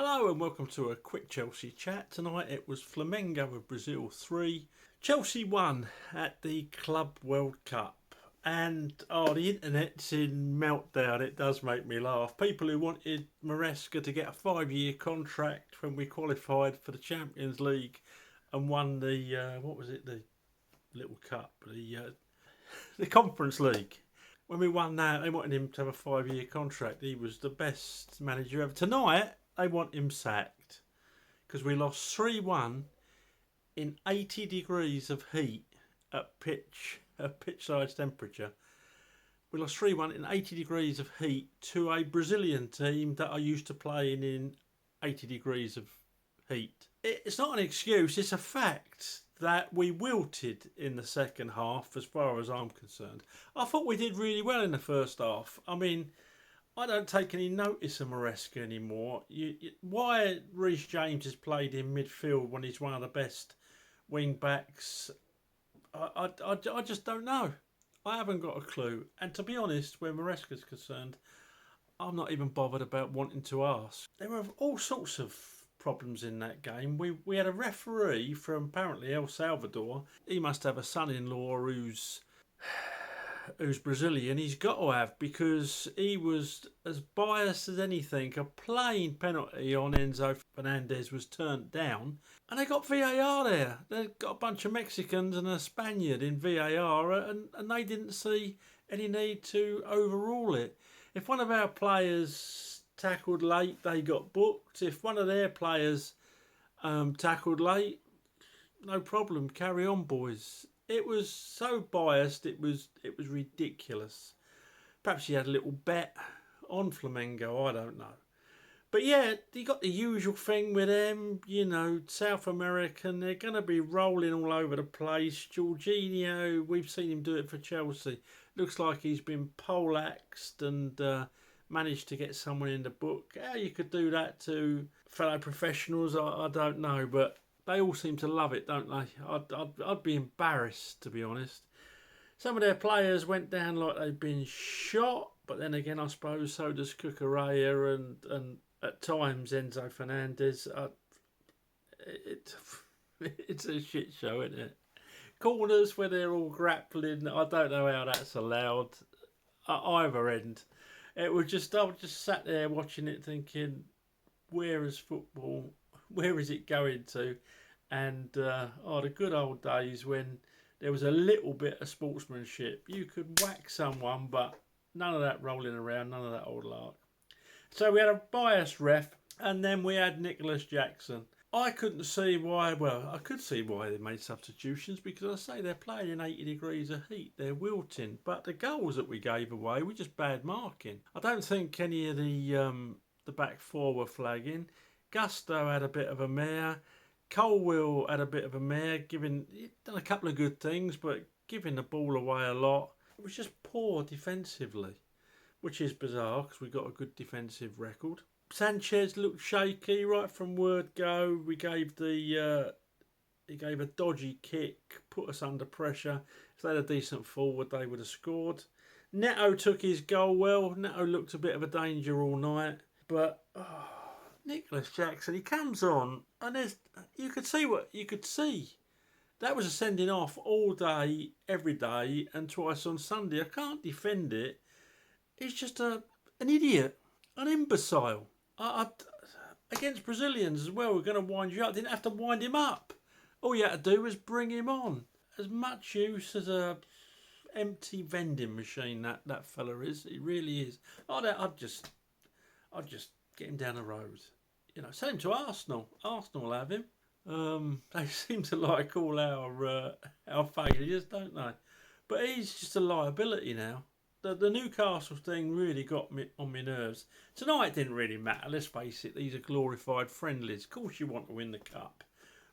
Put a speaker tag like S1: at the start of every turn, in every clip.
S1: Hello and welcome to a quick Chelsea chat. Tonight it was Flamengo of Brazil 3. Chelsea won at the Club World Cup. And the internet's in meltdown. It does make me laugh. People who wanted Maresca to get a 5-year contract when we qualified for the Champions League and won the the little cup, the Conference League. When we won that, they wanted him to have a 5-year contract. He was the best manager ever. Tonight, they want him sacked because we lost 3-1 in 80 degrees of heat at pitch-side temperature. We lost 3-1 in 80 degrees of heat to a Brazilian team that are used to playing in 80 degrees of heat. It's not an excuse, it's a fact that we wilted in the second half as far as I'm concerned. I thought we did really well in the first half. I mean, I don't take any notice of Maresca anymore. Why Reece James has played in midfield when he's one of the best wing backs, I just don't know. I haven't got a clue. And to be honest, where Maresca's concerned, I'm not even bothered about wanting to ask. There were all sorts of problems in that game. We had a referee from apparently El Salvador. He must have a son-in-law who's Brazilian. He's got to have, because he was as biased as anything. A plain penalty on Enzo Fernandez was turned down, and they got VAR there. They've got a bunch of Mexicans and a Spaniard in VAR, and they didn't see any need to overrule it. If one of our players tackled late, they got booked. If one of their players tackled late, no problem, carry on, boys. It was so biased, it was ridiculous. Perhaps he had a little bet on Flamengo, I don't know. But yeah, you got the usual thing with them, South American, they're going to be rolling all over the place. Jorginho, we've seen him do it for Chelsea. Looks like he's been poleaxed and managed to get someone in the book. How you could do that to fellow professionals, I don't know, but they all seem to love it, don't they? I'd be embarrassed, to be honest. Some of their players went down like they'd been shot, but then again, I suppose so does Cucurella and at times Enzo Fernandez. It's a shit show, isn't it? Corners where they're all grappling, I don't know how that's allowed at either end. I was just sat there watching it thinking, where is football? Where is it going to? And the good old days when there was a little bit of sportsmanship. You could whack someone, but none of that rolling around, none of that old lark. So we had a biased ref, and then we had Nicholas Jackson. I couldn't see why. Well, I could see why they made substitutions, because I say they're playing in 80 degrees of heat. They're wilting. But the goals that we gave away were just bad marking. I don't think any of the back four were flagging. Gusto had a bit of a mare. Colwill had a bit of a mare, done a couple of good things, but giving the ball away a lot. It was just poor defensively, which is bizarre because we got a good defensive record. Sanchez looked shaky right from word go. He gave a dodgy kick, put us under pressure. If they had a decent forward, they would have scored. Neto took his goal well. Neto looked a bit of a danger all night, but Nicholas Jackson, he comes on and you could see what you could see. That was a sending off all day, every day, and twice on Sunday. I can't defend it. He's just an idiot, an imbecile. Against Brazilians as well, we're going to wind you up. Didn't have to wind him up. All you had to do was bring him on. As much use as a empty vending machine that fella is. He really is. I'd just get him down the road. Send him to Arsenal. Arsenal will have him. They seem to like all our failures, don't they? But he's just a liability now. The Newcastle thing really got me on my nerves. Tonight didn't really matter, let's face it. These are glorified friendlies. Of course you want to win the cup,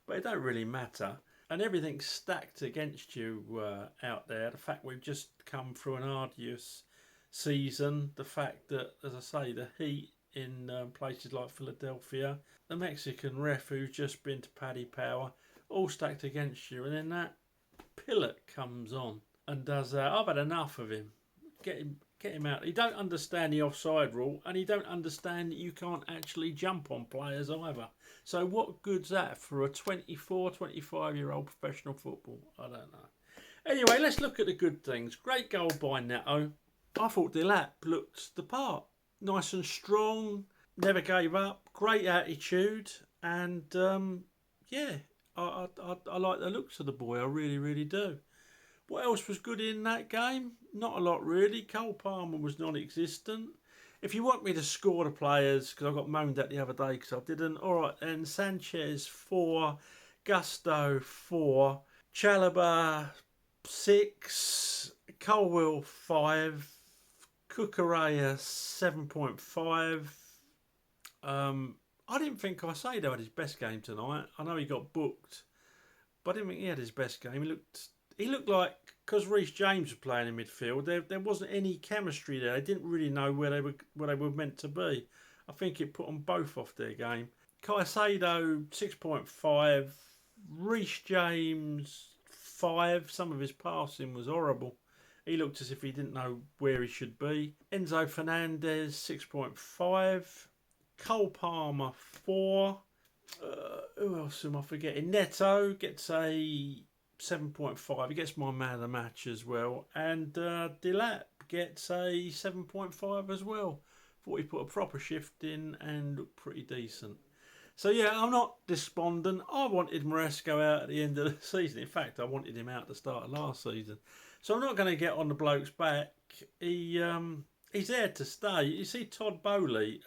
S1: but it don't really matter. And everything's stacked against you out there. The fact we've just come through an arduous season. The fact that, as I say, the heat in places like Philadelphia. The Mexican ref who's just been to Paddy Power. All stacked against you. And then that Pillock comes on and does that. I've had enough of him. Get him out. He don't understand the offside rule, and he don't understand that you can't actually jump on players either. So what good's that for a 24, 25-year-old professional football? I don't know. Anyway, let's look at the good things. Great goal by Neto. I thought Delap looked the part. Nice and strong, never gave up, great attitude, and yeah, I like the looks of the boy. I really, really do. What else was good in that game? Not a lot really. Cole Palmer was non-existent. If you want me to score the players, because I got moaned at the other day because I didn't. All right, then Sanchez 4, Gusto 4, Chalobah 6, Colwell 5, Cucurella 7.5. I didn't think Caicedo had his best game tonight. I know he got booked, but I didn't think he had his best game. He looked like, because Reece James was playing in midfield, there wasn't any chemistry there. They didn't really know where they were meant to be. I think it put them both off their game. Caicedo 6.5, Reece James 5. Some of his passing was horrible. He looked as if he didn't know where he should be. Enzo Fernandez 6.5, Cole Palmer 4. Who else am I forgetting? Neto gets a 7.5. He gets my man of the match as well. And Delap gets a 7.5 as well. Thought he put a proper shift in and looked pretty decent. So yeah, I'm not despondent. I wanted Maresco out at the end of the season. In fact, I wanted him out at the start of last season. So I'm not going to get on the bloke's back. He's there to stay. You see Todd Bowley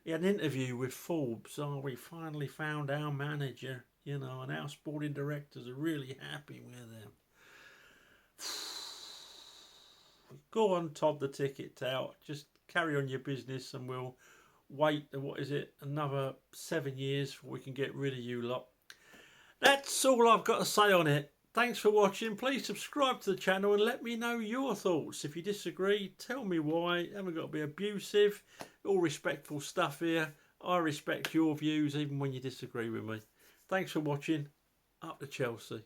S1: he had an interview with Forbes. Oh, we finally found our manager, and our sporting directors are really happy with him. Go on, Todd the ticket out. Just carry on your business and we'll wait, another 7 years before we can get rid of you lot. That's all I've got to say on it. Thanks for watching. Please subscribe to the channel and let me know your thoughts. If you disagree, tell me why. You haven't got to be abusive. All respectful stuff here. I respect your views even when you disagree with me. Thanks for watching. Up to Chelsea.